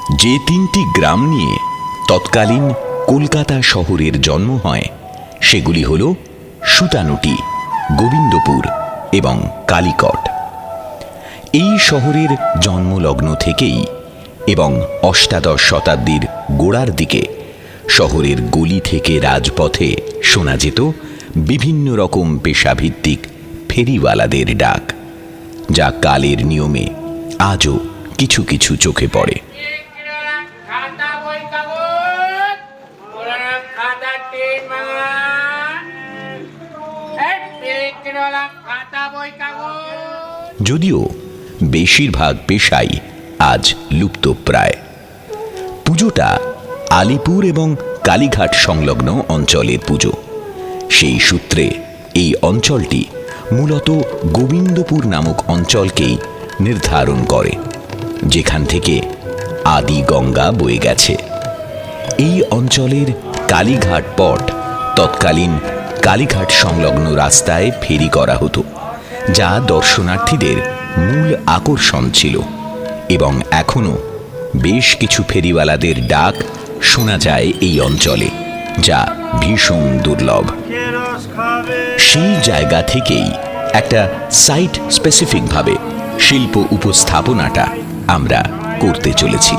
যে তিনটি গ্রাম নিয়ে তৎকালীন কলকাতা শহরের জন্ম হয় সেগুলি হল সুতানুটি, গোবিন্দপুর এবং কালিকট। এই শহরের জন্মলগ্ন থেকেই এবং অষ্টাদশ শতাব্দীর গোড়ার দিকে শহরের গলি থেকে রাজপথে শোনা যেত বিভিন্ন রকম পেশাভিত্তিক ফেরিওয়ালাদের ডাক, যা কালের নিয়মে আজও কিছু কিছু চোখে পড়ে। যদিও বেশিরভাগ পেশাই আজ লুপ্তপ্রায়, পুজোটা আলিপুর এবং কালীঘাট সংলগ্ন অঞ্চলের পুজো। সেই সূত্রে এই অঞ্চলটি মূলত গোবিন্দপুর নামক অঞ্চলকেই নির্ধারণ করে, যেখান থেকে আদি গঙ্গা বয়ে গেছে। এই অঞ্চলের কালীঘাট পট তৎকালীন কালীঘাট সংলগ্ন রাস্তায় ফেরি করা হতো, যা দর্শনার্থীদের মূল আকর্ষণ ছিল এবং এখনো বেশ কিছু ফেরিওয়ালাদের ডাক শোনা যায় এই অঞ্চলে, যা ভীষণ দুর্লভ। সেই জায়গা থেকেই একটা সাইট স্পেসিফিকভাবে শিল্প উপস্থাপনাটা আমরা করতে চলেছি।